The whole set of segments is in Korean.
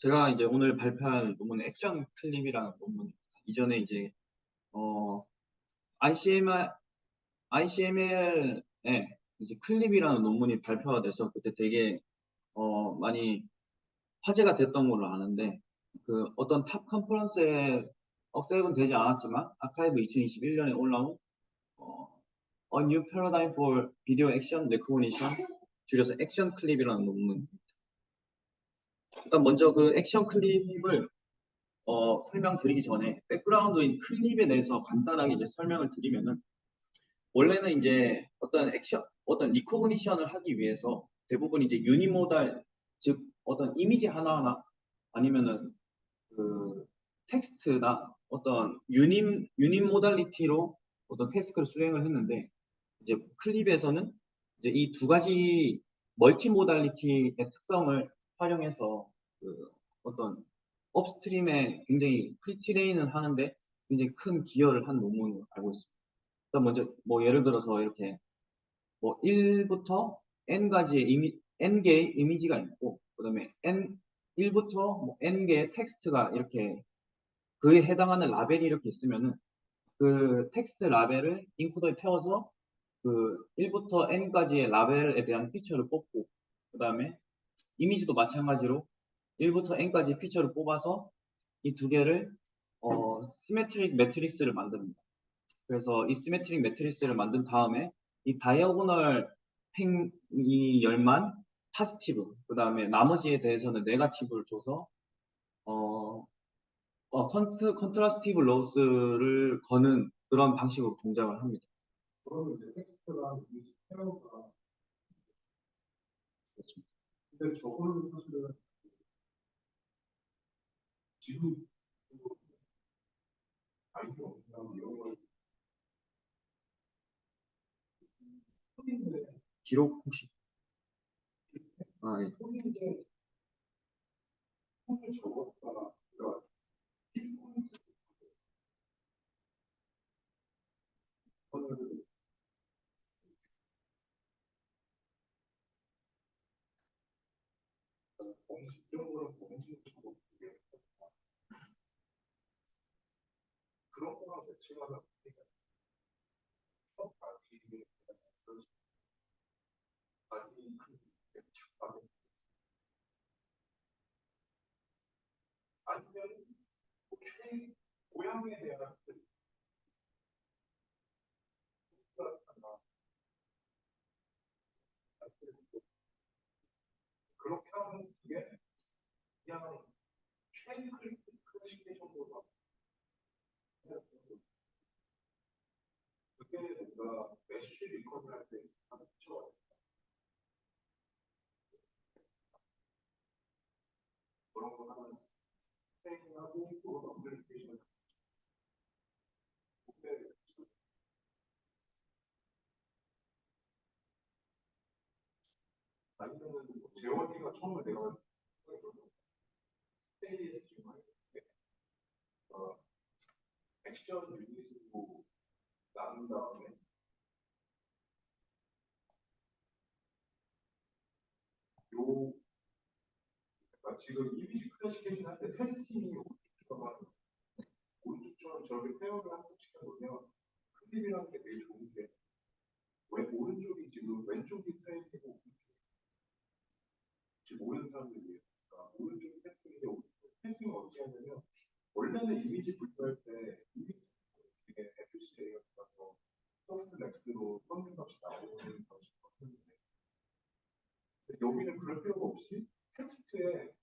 제가 이제 오늘 발표할 논문은 액션 클립이라는 논문입니다. 이전에 이제 어 ICMR ICML에 이제 클립이라는 논문이 발표가 돼서 그때 되게 많이 화제가 됐던 걸로 아는데, 그 어떤 탑 컨퍼런스에 억셉은 되지 않았지만 아카이브 2021년에 올라온 어, A New Paradigm for Video Action Recognition, 줄여서 액션 클립이라는 논문. 일단 먼저 그 액션 클립을 설명드리기 전에 백그라운드인 클립에 대해서 간단하게 이제 설명을 드리면은, 원래는 이제 어떤 리코그니션을 하기 위해서 대부분 이제 유니모달, 즉 어떤 이미지 하나하나 아니면은 그 텍스트나 어떤 유닛 모달리티로 어떤 태스크를 수행을 했는데, 이제 클립에서는 이제 이 두 가지 멀티 모달리티의 특성을 활용해서 그 어떤 업스트림에 굉장히 프리트레인을 하는데 굉장히 큰 기여를 한 논문으로 알고 있습니다. 일단 먼저 뭐 예를 들어서 이렇게 뭐 1부터 n개의 이미지가 있고, 그다음에 1부터 뭐 n개의 텍스트가 이렇게 그에 해당하는 라벨이 이렇게 있으면은 그 텍스트 라벨을 인코더에 태워서 그 1부터 n까지의 라벨에 대한 피처를 뽑고, 그다음에 이미지도 마찬가지로 1부터 n까지 피처를 뽑아서 이 두 개를 시메트릭 매트릭스를 만듭니다. 그래서 이 시메트릭 매트릭스를 만든 다음에 이 다이아고널 이 열만 파지티브, 그 다음에 나머지에 대해서는 네가티브를 줘서 컨트라스티브 로스를 거는 그런 방식으로 동작을 합니다. 그러면 이제 텍스트랑 이미지 페어가 그렇습니다. 근데 저거는 사실은 지금 아이디어 없나 이런 걸 소리인데 기록 혹시? 예. 소리인데 소리를 적었다가 그러니까 키포인트 거는 공식적으로 공식을 적고 그런 거랑 매칭하면 첫 바디 아니면 K 모양에 대한 그렇게 하면 그게 그냥 최근 클래시피케이션보다 그게 뭔가 메쉬 리커브 할때 그쵸? 그런 거 하면 스테이하고 그런 어플리케이션 아니면은 재원이가 처음에 내가 스테이에서 액션 유닛으로 나눈 다음에 요 그러니까 지금 이미지 클래시피케이션 할 때 테스팅이 오른쪽처럼 저렇게 페어를 학습시켜 놓으면 클립이라는 게 되게 좋은 게 오른쪽이 지금 왼쪽이 트레이닝이고 지금 모르는 사람들 위해 그러니까 오른쪽이 테스팅인데 테스팅을 어떻게 하냐면 원래는 이미지 분류할 때 이미지 되게 FC 레이어가 들어가서 소프트 맥스로 평균 값이 나오는 방식이거든요. 여기는 그럴 필요가 없이 텍스트에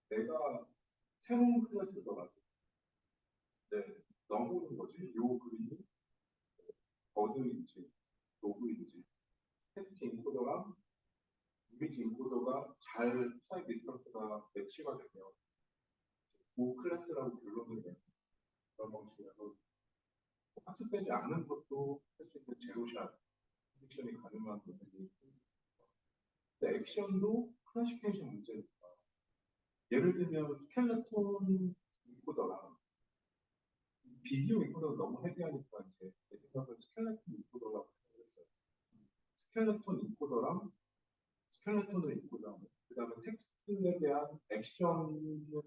내가 새로운 클래스더라도 넣어보는 거지. 요 그림이 버드인지 로그인지 텍스트 인코더랑 이미지 인코더가 잘 사이 디스턴스가 매치가 되면 그 클래스라고 불러는 그런 방식이라서 학습되지 않는 것도 할 수 있는 제로샷 프리딕션이 가능한 것들이 근데 액션도 클래시피케이션 문제니까 예를 들면 스켈레톤 인코더랑 비디오 인코더가 너무 헤비하니까 이제 내 생각은 스켈레톤 인코더라고 생각했어요. 스켈레톤 인코더랑 스켈레톤을 인코더하고 그 다음에 텍스트에 대한 액션을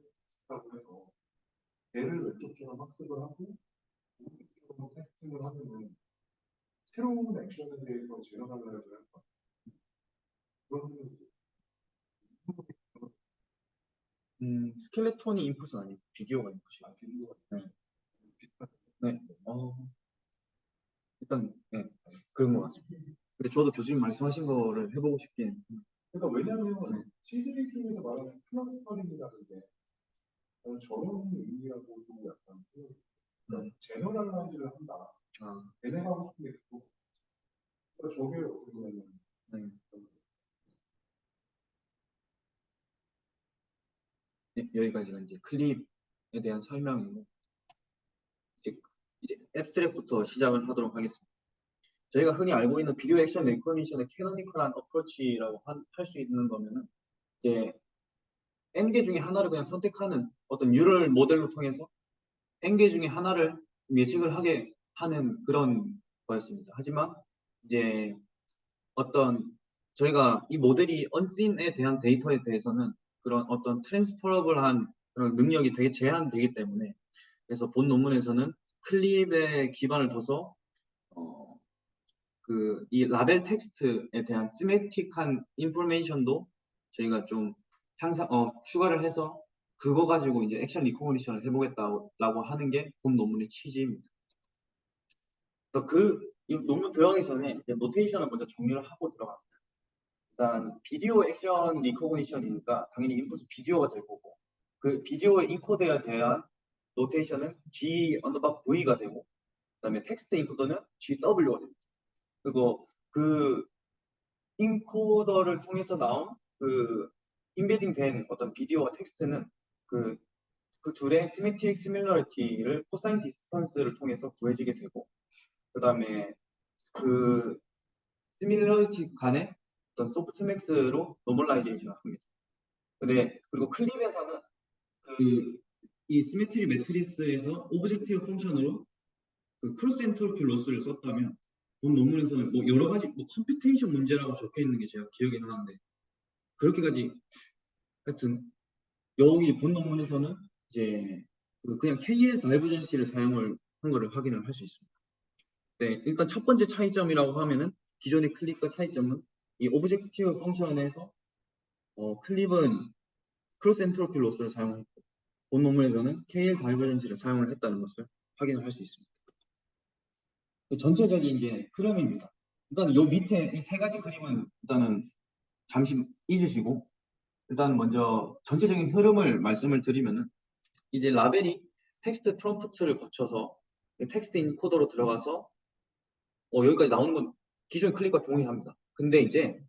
테스팅을 하고 오른쪽으로 테스팅을 하면은 새로운 액션에 대해서 제너럴을 할 것 같아요. 그런 스켈레톤이 인풋은 아니고 비디오가 인풋이에요. 비디오가 네. 비슷한 네. 일단 네. 그런 것 같습니다. 근데 저도 교수님 말씀하신 거를 해보고 싶긴. 그러니까 왜냐하면 네. 시드리 쪽에서 말하는 플러스터링이라는 게 저런 의미하고도 약간 제너럴라이즈를 한다. 얘네 하고 싶은 게 있고 그러니까 저게 어떻게 보면 네. 네, 여기까지가 이제 클립에 대한 설명이고 이제 앱스트랙부터 시작을 하도록 하겠습니다. 저희가 흔히 알고 있는 비디오 액션 레코니션의 캐노니컬한 어프로치라고 할 수 있는 거면은 이제 N개 중에 하나를 그냥 선택하는 어떤 뉴럴 모델로 통해서 N개 중에 하나를 예측을 하게 하는 그런 거였습니다. 하지만 이제 어떤 저희가 이 모델이 언씬에 대한 데이터에 대해서는 그런 어떤 트랜스퍼러블한 그런 능력이 되게 제한되기 때문에 그래서 본 논문에서는 클립에 기반을 둬서 이 라벨 텍스트에 대한 시메틱한 인포메이션도 저희가 좀 추가를 해서 그거 가지고 이제 액션 리코그니션을 해보겠다라고 하는 게 본 논문의 취지입니다. 그래서 이 논문 들어가기 전에 이제 노테이션을 먼저 정리를 하고 들어갑니다. 일단 비디오 액션 리코그니션이니까 당연히 인풋은 비디오가 될 거고 그 비디오의 인코더에 대한 노테이션은 G_V가 되고 그다음에 텍스트 인코더는 GW가 됩니다. 그리고 그 인코더를 통해서 나온 그 인베딩 된 어떤 비디오와 텍스트는 그 둘의 시메트릭 시밀러리티를 코사인 디스턴스를 통해서 구해지게 되고 그 다음에 그 시밀러리티 간의 어떤 소프트맥스로 노멀라이제이션을 합니다. 그리고 클립에서는 이 시메트리 매트리스에서 오브젝티브 펑션으로 그 크로스 엔트로피 로스를 썼다면 본 논문에서는 뭐 여러 가지 컴퓨테이션 문제라고 적혀 있는 게 제가 기억이 나는데 그렇게까지 하여튼 여기 본 논문에서는 이제 그냥 KL 다이버전시를 사용을 한 거를 확인을 할 수 있습니다. 네, 일단 첫 번째 차이점이라고 하면은 기존의 클립과 차이점은 이 오브젝티브 펑션에서 클립은 크로스 엔트로피 로스를 사용했고 본 논문에서는 KL 다이버전시를 사용을 했다는 것을 확인을 할 수 있습니다. 전체적인 이제 흐름입니다. 일단 요 밑에 이 세 가지 그림은 일단은 잠시 잊으시고 일단 먼저 전체적인 흐름을 말씀을 드리면은 이제 라벨이 텍스트 프롬프트를 거쳐서 텍스트 인코더로 들어가서 여기까지 나오는 건 기존 클립과 동일합니다. 근데 이제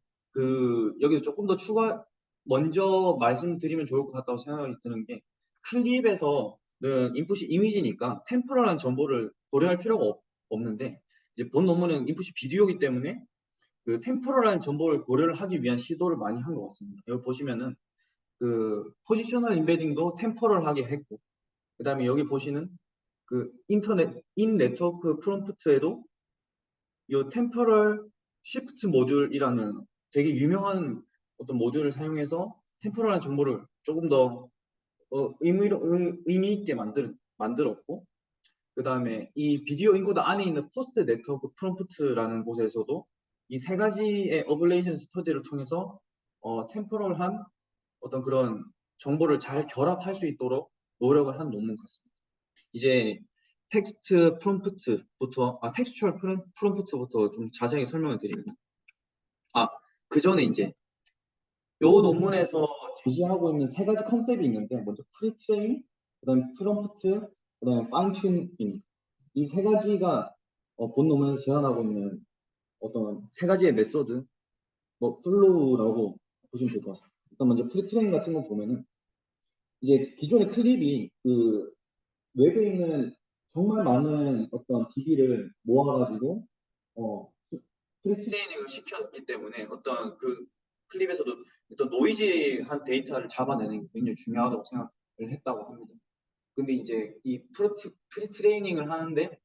여기서 조금 더 먼저 말씀드리면 좋을 것 같다고 생각이 드는 게 클립에서는 인풋이 이미지니까 템포럴한 정보를 고려할 필요가 없는데 이제 본 논문은 인풋이 비디오이기 때문에 그 템포럴한 정보를 고려를 하기 위한 시도를 많이 한 것 같습니다. 여기 보시면은 포지셔널 인베딩도 템포럴하게 했고 그 다음에 여기 보시는 인터넷 인 네트워크 프롬프트에도 이 템포럴 시프트 모듈이라는 되게 유명한 어떤 모듈을 사용해서 템포럴한 정보를 조금 더 의미 있게 만들었고 그 다음에 이 비디오 인코더 안에 있는 포스트 네트워크 프롬프트라는 곳에서도 이 세 가지의 어블레이션 스터디를 통해서 템포럴한 어떤 그런 정보를 잘 결합할 수 있도록 노력을 한 논문 같습니다. 이제 텍스트 프롬프트부터 텍스처얼 프롬프트부터 좀 자세히 설명을 드리면 그 전에 이제 요 논문에서 제시하고 있는 세 가지 컨셉이 있는데 먼저 프리트레인, 그다음에 프롬프트, 그다음에 파인 튠입니다. 이 세 가지가 본 논문에서 제안하고 있는 어떤 세 가지의 메소드, 플로우라고 보시면 될 것 같습니다. 일단 먼저 프리트레인 같은 거 보면은 이제 기존의 클립이 웹에 있는 정말 많은 어떤 DB를 모아가지고 프리트레이닝을 시켰기 때문에 어떤 클립에서도 어떤 노이지한 데이터를 잡아내는 게 굉장히 중요하다고 생각을 했다고 합니다. 근데 이제 이 프리트레이닝을 하는데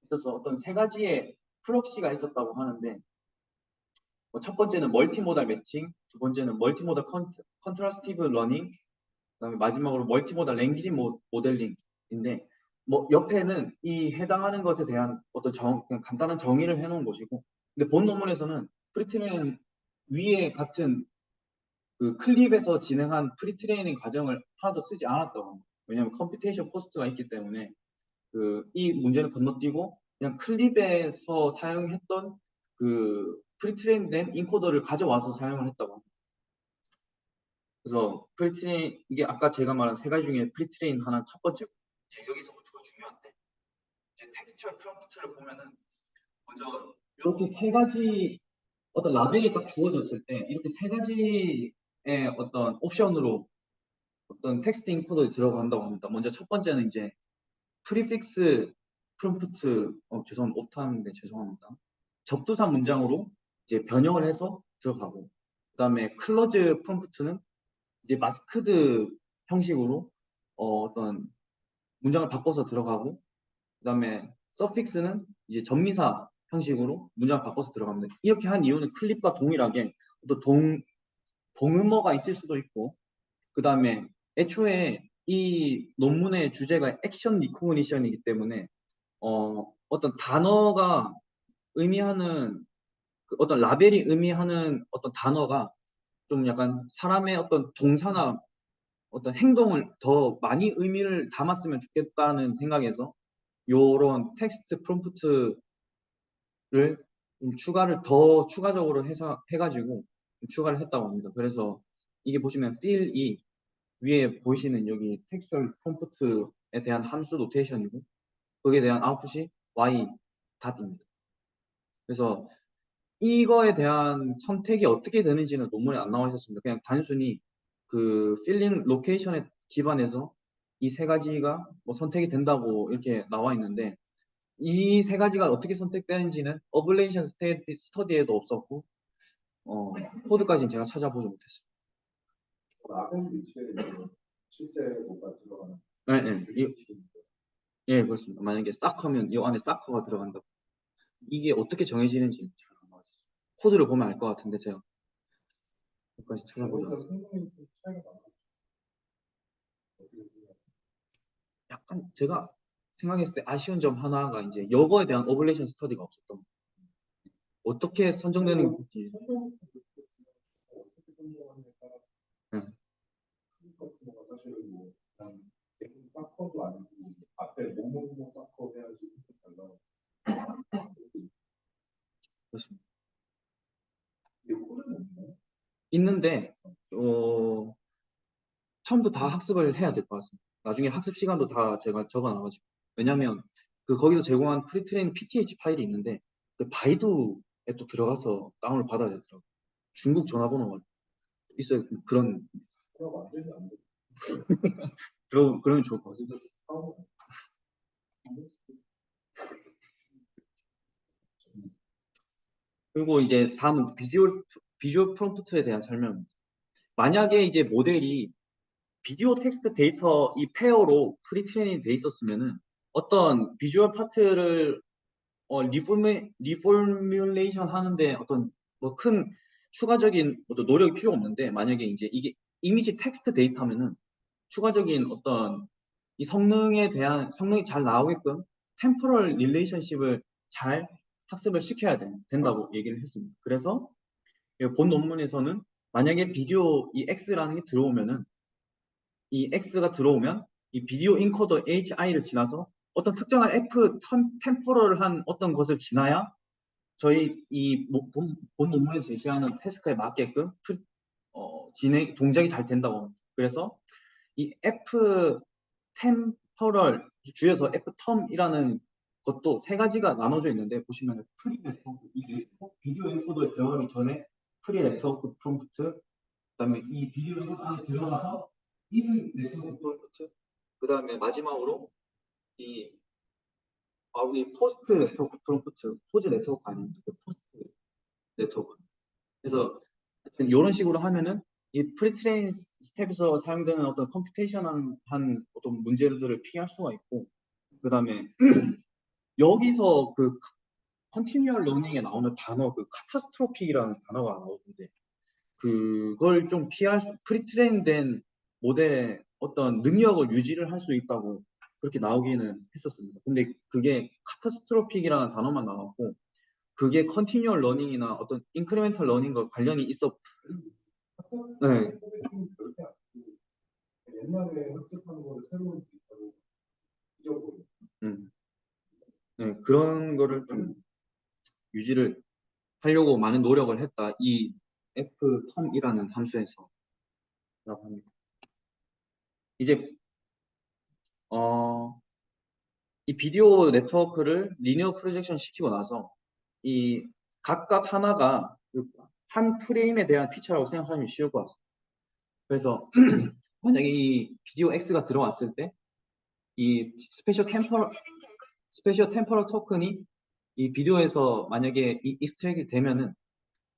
있어서 어떤 세 가지의 프록시가 있었다고 하는데 첫 번째는 멀티모달 매칭, 두 번째는 멀티모달 컨트라스티브 러닝, 그다음에 마지막으로 멀티모달 랭귀지 모델링인데 뭐 옆에는 이 해당하는 것에 대한 어떤 그냥 간단한 정의를 해놓은 것이고, 근데 본 논문에서는 프리트레인 위에 같은 그 클립에서 진행한 프리트레이닝 과정을 하나도 쓰지 않았다고 합니다. 왜냐하면 컴퓨테이션 코스트가 있기 때문에 이 문제는 건너뛰고 그냥 클립에서 사용했던 그 프리트레인된 인코더를 가져와서 사용을 했다고 합니다. 그래서 프리트레인, 이게 아까 제가 말한 세 가지 중에 프리트레인 하나 첫 번째고, 이제 여기서부터가 중요한데, 이제 텍스처 프롬프트를 보면은 먼저 이렇게 세 가지 어떤 라벨이 딱 주어졌을 때 이렇게 세 가지의 어떤 옵션으로 어떤 텍스트 인코더에 들어간다고 합니다. 먼저 첫 번째는 이제 프리픽스 프롬프트, 죄송합니다. 오타인데 죄송합니다. 접두사 문장으로 이제 변형을 해서 들어가고, 그다음에 클로즈 프롬프트는 이제 마스크드 형식으로 어떤 문장을 바꿔서 들어가고, 그다음에 서픽스는 이제 전미사 형식으로 문장을 바꿔서 들어갑니다. 이렇게 한 이유는 클립과 동일하게 또 동음어가 있을 수도 있고, 그다음에 애초에 이 논문의 주제가 액션 리코그니션이기 때문에 어떤 단어가 의미하는 어떤 라벨이 의미하는 어떤 단어가 좀 약간 사람의 어떤 동사나 어떤 행동을 더 많이 의미를 담았으면 좋겠다는 생각에서 요런 텍스트 프롬프트를 좀 더 추가적으로 해가지고 추가를 했다고 합니다. 그래서 이게 보시면 필이 위에 보이시는 여기 텍스처 프롬프트에 대한 함수 노테이션이고, 거기에 대한 아웃풋이 y 닷입니다. 그래서 이거에 대한 선택이 어떻게 되는지는 논문에 안 나와 있었습니다. 그냥 단순히 그 필링 로케이션에 기반해서 이 세 가지가 뭐 선택이 된다고 이렇게 나와 있는데, 이 세 가지가 어떻게 선택되는지는 어블레이션 스터디에도 없었고, 코드까지는 제가 찾아보지 못했어요. 라벨 위치에 있는 실제 뭐가 들어가는 네, 네. 예, 그렇습니다. 만약에 사커면 이 안에 사커가 들어간다. 이게 어떻게 정해지는지 잘 안 나와 있어요. 코드를 보면 알 것 같은데 제가 여기까지 찾아보지 않았어요. 성능이 좀 차이가 나요. 어떻게 보면 약간 제가 생각했을 때 아쉬운 점 하나가 이제 여거에 대한 오블레이션 스터디가 없었던 거예요. 어떻게 선정되는 건지. 어떻게 설명하느냐에 따라 네. 클립 같은 거가 사실은 뭐 그냥 사커도 아니고 앞에 뭐뭐뭐 사커 해야지 잘 나오고 그렇습니다. 이게 코드는 없나요? 있는데 처음부터 다 학습을 해야 될 것 같습니다. 나중에 학습 시간도 다 제가 적어놔가지고. 왜냐면 거기서 제공한 프리트레인 PTH 파일이 있는데 그 바이두에 또 들어가서 다운을 받아야 되더라고요. 중국 전화번호가 있어요. 그런 그냥 완전히 안 돼. 그러면 좋을 것 같습니다. 그래서 처음 그리고 이제 다음은 비주얼 프롬프트에 대한 설명입니다. 만약에 이제 모델이 비디오 텍스트 데이터 이 페어로 프리트레이닝 돼 있었으면은 어떤 비주얼 파트를 리포뮬레이션 하는데 어떤 뭐 큰 추가적인 어떤 노력이 필요 없는데, 만약에 이제 이게 이미지 텍스트 데이터면은 추가적인 어떤 이 성능이 잘 나오게끔 템포럴 릴레이션십을 잘 학습을 시켜야 된다고 얘기를 했습니다. 그래서 본 논문에서는 만약에 비디오 이 X라는 게 들어오면은 이 X가 들어오면 이 비디오 인코더 HI를 지나서 어떤 특정한 템포럴한 어떤 것을 지나야 저희 본 논문에서 제시하는 태스크에 맞게끔 동작이 잘 된다고 합니다. 그래서 이 F 템퍼럴 주에서 F 텀이라는 것도 세 가지가 나눠져 있는데, 보시면 프리 네트워크, 이게 비디오 인코더에 들어가기 전에 프리 네트워크 프롬프트, 그다음에 이 비디오 인코더 안에 들어가서 인 네트워크 프롬프트, 그다음에 마지막으로 이 우리 포스트 네트워크 프롬프트, 포즈 네트워크 아닙니까? 포스트 네트워크. 그래서 이런 식으로 하면은 이 프리트레인 스텝에서 사용되는 어떤 컴퓨테이션한 어떤 문제들을 피할 수가 있고, 그다음에 여기서 그 컨티뉴얼 러닝에 나오는 단어 그 카타스트로픽이라는 단어가 나오는데, 그걸 좀 프리트레인된 모델의 어떤 능력을 유지를 할 수 있다고 그렇게 나오기는 했었습니다. 근데 그게 카타스트로픽이라는 단어만 나왔고 그게 컨티뉴얼 러닝이나 어떤 인크리멘탈 러닝과 관련이 있어. 네. 옛날에 학습하는 거를 새로운 데이터로 잊어버리고 네, 그런 거를 좀 유지를 하려고 많은 노력을 했다. 이 ftom이라는 함수에서 라고 합니다. 이제 이 비디오 네트워크를 리니어 프로젝션 시키고 나서 이 각각 하나가 한 프레임에 대한 피처라고 생각하면 쉬울 것 같습니다. 그래서 만약에 이 비디오 X가 들어왔을 때 이 스페셜 템퍼럴 토큰이 이 비디오에서 만약에 이 익스트랙이 되면은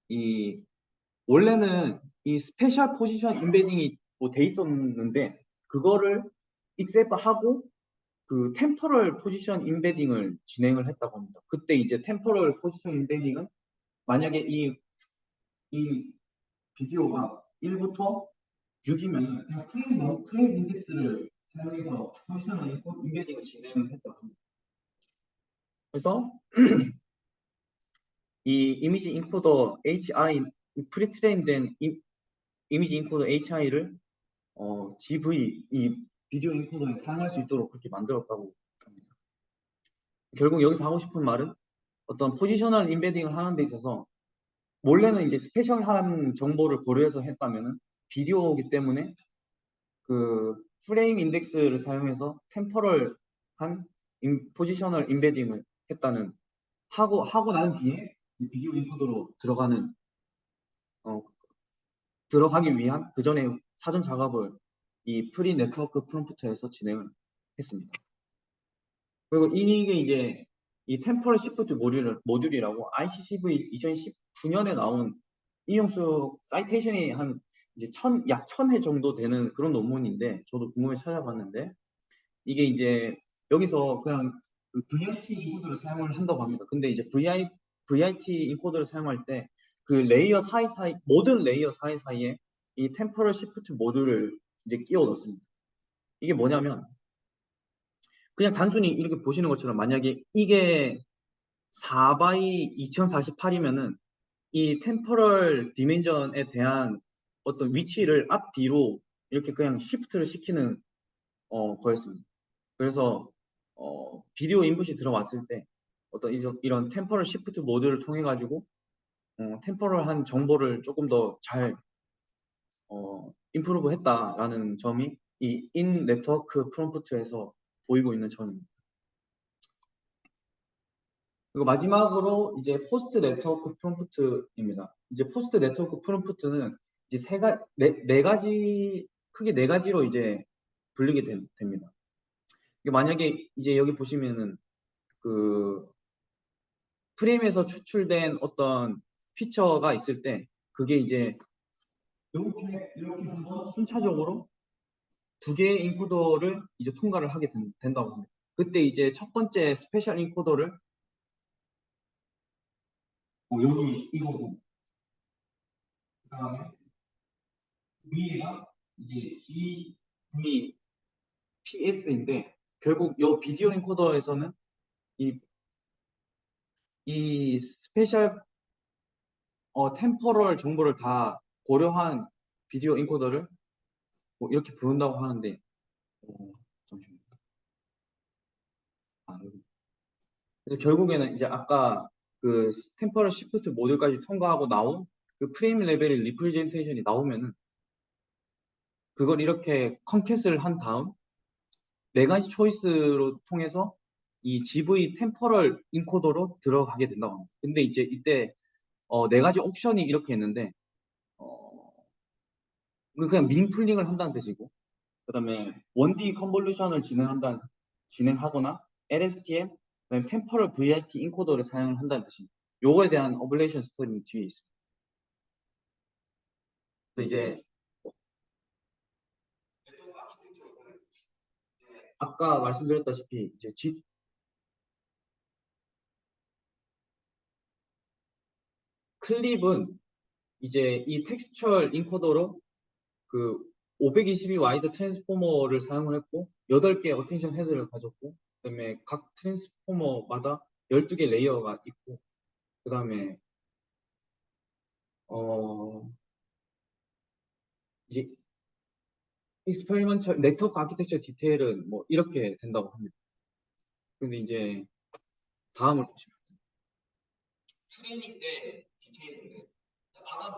이 원래는 이 스페셜 포지션 임베딩이 뭐 돼 있었는데 그거를 익셉하고 그 템포럴 포지션 임베딩을 진행을 했다고 합니다. 그때 이제 템포럴 포지션 임베딩은 만약에 이 비디오가 1부터 6이면 그냥 프레임 인덱스를 사용해서 포지션 임베딩을 진행을 했다고 합니다. 그래서 이 이미지 인코더 HI 프리트레인된 이미지 인코더 HI를 GV 이 비디오 인코더에 사용할 수 있도록 그렇게 만들었다고 합니다. 결국 여기서 하고 싶은 말은 어떤 포지셔널 임베딩을 하는 데 있어서 원래는 이제 스페셜한 정보를 고려해서 했다면은 비디오이기 때문에 그 프레임 인덱스를 사용해서 템포럴한 포지셔널 임베딩을 했다는 하고 난 뒤에 비디오 인코더로 들어가기 위한 그 전에 사전 작업을 이 프리 네트워크 프롬프트에서 진행을 했습니다. 그리고 이게 이제 이 템포럴 시프트 모듈이라고 ICCV 2019년에 나온 인용수 사이테이션이 한 이제 약 1000회 정도 되는 그런 논문인데 저도 궁금해서 찾아봤는데 이게 이제 여기서 그냥 그 VIT 인코더를 사용을 한다고 합니다. 근데 이제 VIT 인코더를 사용할 때 그 레이어 사이사이 모든 레이어 사이사이에 이 템포럴 시프트 모듈을 이제 끼워 넣습니다. 이게 뭐냐면 그냥 단순히 이렇게 보시는 것처럼 만약에 이게 4x 2048이면은 이 템포럴 디멘전에 대한 어떤 위치를 앞뒤로 이렇게 그냥 시프트를 시키는 거였습니다. 그래서 비디오 인풋이 들어왔을 때 어떤 이런 템포럴 시프트 모드를 통해 가지고 템포럴한 정보를 조금 더 잘 임프루브 했다라는 점이 이 인 네트워크 프롬프트에서 보이고 있는 점입니다. 그리고 마지막으로 이제 포스트 네트워크 프롬프트입니다. 이제 포스트 네트워크 프롬프트는 이제 네 가지 크게 네 가지로 이제 분리게 됩니다. 이게 만약에 이제 여기 보시면은 그 프레임에서 추출된 어떤 피처가 있을 때 그게 이제 이렇게 한번 순차적으로 두 개의 인코더를 이제 통과를 하게 된다고 합니다. 그때 이제 첫 번째 스페셜 인코더를 여기 이거고 그다음에 위에가 이제 GVPS인데 결국 이 비디오 인코더에서는 이, 이 스페셜 템포럴 정보를 다 고려한 비디오 인코더를 뭐 이렇게 부른다고 하는데 잠시만요. 여기. 그래서 결국에는 이제 아까 그 템포럴 시프트 모듈까지 통과하고 나온 그 프레임 레벨의 리프레젠테이션이 나오면은 그걸 이렇게 컨캣을 한 다음 네 가지 초이스로 통해서 이 GV 템포럴 인코더로 들어가게 된다고 합니다. 근데 이제 이때 네 가지 옵션이 이렇게 있는데 그냥 민플링을 한다는 뜻이고 그다음에 1D 컨볼루션을 진행하거나 LSTM 그다음에 템포럴 VIT 인코더를 사용을 한다는 뜻입니다. 요거에 대한 어블레이션 스토리는 뒤에 있습니다. 이제 아까 말씀드렸다시피 이제 클립은 이제 이 텍스처얼 인코더로 그 522 와이드 트랜스포머를 사용을 했고 8개 어텐션 헤드를 가졌고 그다음에 각 트랜스포머마다 12개 레이어가 있고 그다음에 어 이제 익스페리먼트 네트워크 아키텍처 디테일은 뭐 이렇게 된다고 합니다. 근데 이제 다음을 보시면 트레이닝 때 디테일인데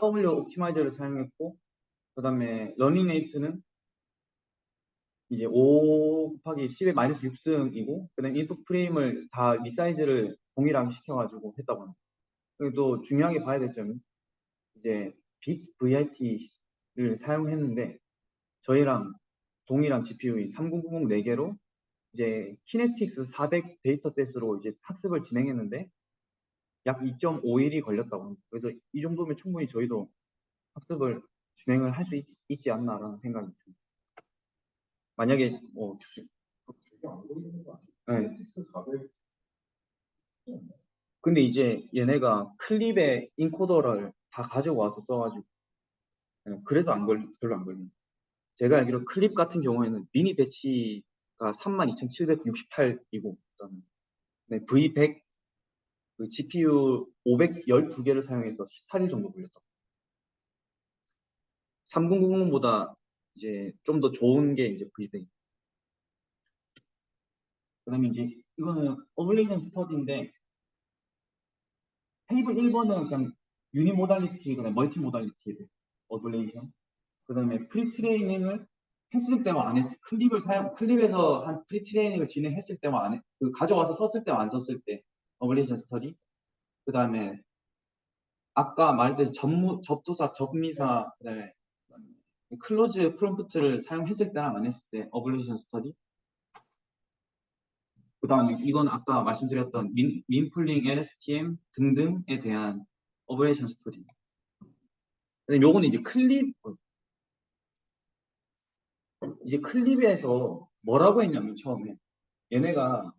W 옵티마이저를 사용했고 그다음에 러닝 레이트는 이제 5 곱하기 10의 마이너스 6승이고 그다음에 인풋 프레임을 다 리사이즈를 동일하게 시켜가지고 했다고 합니다. 그리고 또 중요하게 봐야 될 점은 이제 빅 VIT를 사용했는데 저희랑 동일한 GPU 3090 4개로 이제 키네틱스 400 데이터셋으로 이제 학습을 진행했는데 약 2.5일이 걸렸다고 합니다. 그래서 이 정도면 충분히 저희도 학습을 진행을 할 수 있지 않나라는 생각이 듭니다. 만약에 뭐 되게 안 보이는 거 아니에요? 네. 텍스 400. 근데 이제 얘네가 클립에 인코더를 다 가지고 와서 써가지고 그래서 별로 안 걸립니다. 제가 알기로 클립 같은 경우에는 미니 배치가 32,768이고 네, V100 그 GPU 512개를 사용해서 18일 정도 걸렸다. 3090보다 이제 좀 더 좋은 게 이제 V100. 그다음에 이제 이거는 어블레이션 스터디인데 테이블 1번은 그냥 유니모달리티, 그다음에 멀티모달리티 어블레이션. 그다음에 프리트레이닝을 했을 때와 안 했을 클립에서 한 프리트레이닝을 진행했을 때와 안 해, 그 가져와서 썼을 때와 안 썼을 때 어블레이션 스터디. 그다음에 아까 말했듯이 접두사, 접미사, 그다음에 클로즈 프롬프트를 사용했을 때랑 안 했을 때 어블레이션 스터디. 그다음에 이건 아까 말씀드렸던 민플링, LSTM 등등에 대한 어블레이션 스터디. 요거는 이제 클립에서 뭐라고 했냐면 처음에 얘네가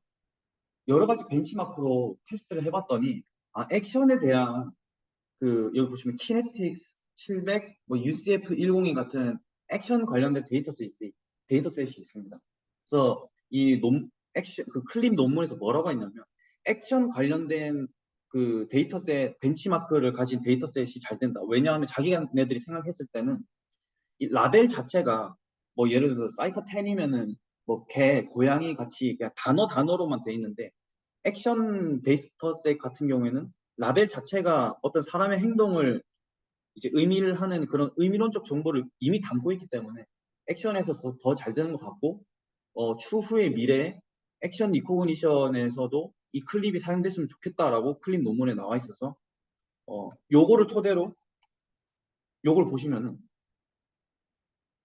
여러 가지 벤치마크로 테스트를 해봤더니 액션에 대한 그 여기 보시면 키네틱스 700, 뭐 UCF 102 같은 액션 관련된 데이터셋이 있습니다. 그래서 액션 그 클립 논문에서 뭐라고 했냐면 액션 관련된 그 데이터셋 벤치마크를 가진 데이터셋이 잘 된다. 왜냐하면 자기네들이 생각했을 때는 이 라벨 자체가 뭐 예를 들어서 사이퍼 10이면은 뭐 개, 고양이 같이 그냥 단어로만 돼 있는데 액션 데이터셋 같은 경우에는 라벨 자체가 어떤 사람의 행동을 이제 의미를 하는 그런 의미론적 정보를 이미 담고 있기 때문에 액션에서 더 잘 되는 것 같고 추후의 미래에 액션 리코그니션에서도 이 클립이 사용됐으면 좋겠다라고 클립 논문에 나와 있어서 요거를 토대로 요걸 보시면은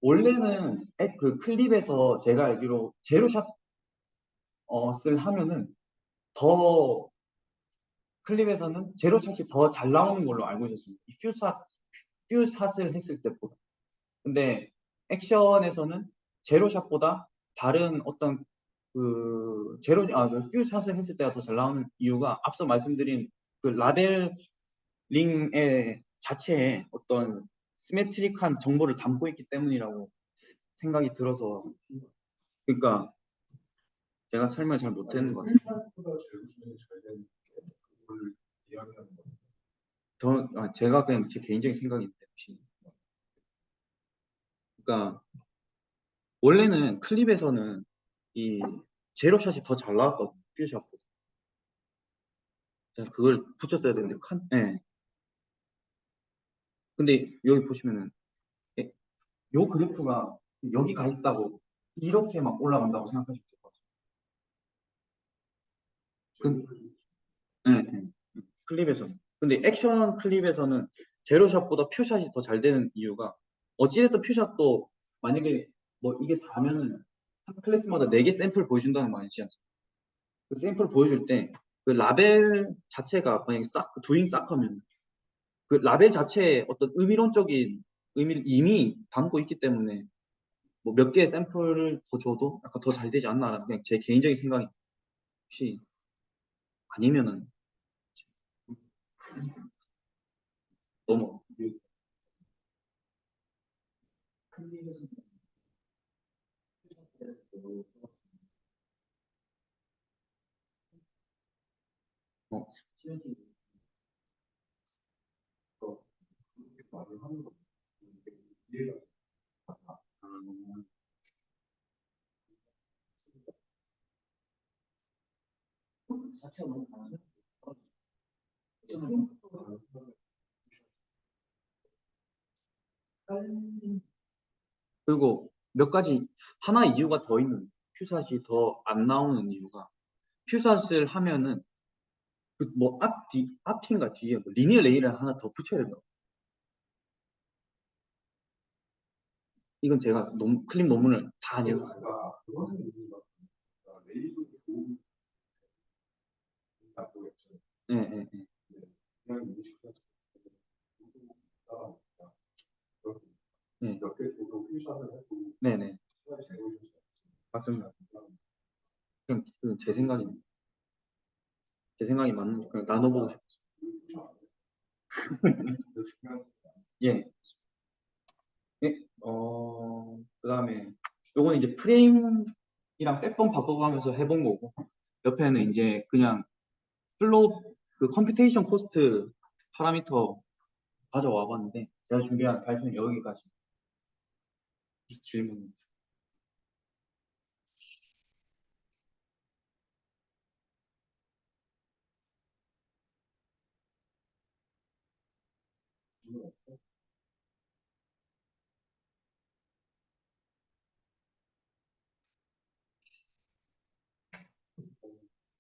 원래는 그 클립에서 제가 알기로 제로샷 을 하면은 더 클립에서는 제로샷이 더 잘 나오는 걸로 알고 있었습니다. 이 퓨샷을 했을 때보다. 근데 액션에서는 제로샷보다 다른 어떤 그 퓨샷을 했을 때가 더 잘 나오는 이유가 앞서 말씀드린 그 라벨링의 자체에 어떤 시메트릭한 정보를 담고 있기 때문이라고 생각이 들어서 그러니까 제가 설명을 잘 못했는 것 같아요. 풀샷보다 제로샷이 잘 되는 게 그걸 이야기하는 거. 제가 그냥 제 개인적인 생각인데 혹시 그러니까 원래는 클립에서는 이 제로샷이 더 잘 나왔거든요. 퓨샷보다. 제가 그걸 붙였어야 되는데 네. 근데 여기 보시면은 예, 요 그래프가 여기 가 있다고 이렇게 막 올라간다고 생각하시면 될 것 같아요. 네, 네. 클립에서는. 근데 액션 클립에서는 제로샷보다 퓨샷이 더 잘 되는 이유가 어찌됐든 퓨샷도 만약에 뭐 이게 다면은 한 클래스마다 4개 샘플 보여준다는 거 아니지 않습니까? 그 샘플 보여줄 때 그 라벨 자체가 만약에 두잉 싹하면 그 라벨 자체에 어떤 의미론적인 의미를 이미 담고 있기 때문에 뭐 몇 개의 샘플을 더 줘도 약간 더 잘 되지 않나라는 그냥 제 개인적인 생각이 혹시 아니면은 너무 클립에서 어, 그렇게 말을 하는 거 이해가 음, 자체가 너무 많아서. 그리고 몇 가지 하나 이유가 더 있는 큐샷이 더 안 나오는 이유가 큐샷을 하면은 그 뭐 앞뒤인가 뒤에 뭐 리니어 레일을 하나 더 붙여야 된다. 이건 제가 클립 논문을 다 안 읽었어요. 제가 그거는 이유가 레이블이 도움이 된다고 했죠. 예, 예, 예. 그냥 인식해서 따라오니까 네, 몇개 저도 퓨샷을 해도 네, 네. 시간이 잘 걸릴 수 맞습니다. 그냥 제 생각입니다. 제 생각이 맞는 그냥 나눠보고 싶어요. 예, 예, 그다음에 요건 이제 프레임이랑 백번 바꿔가면서 해본 거고 옆에는 이제 그냥 플로 그 컴퓨테이션 코스트 파라미터 가져와 봤는데 제가 준비한 발표는 여기까지 질문.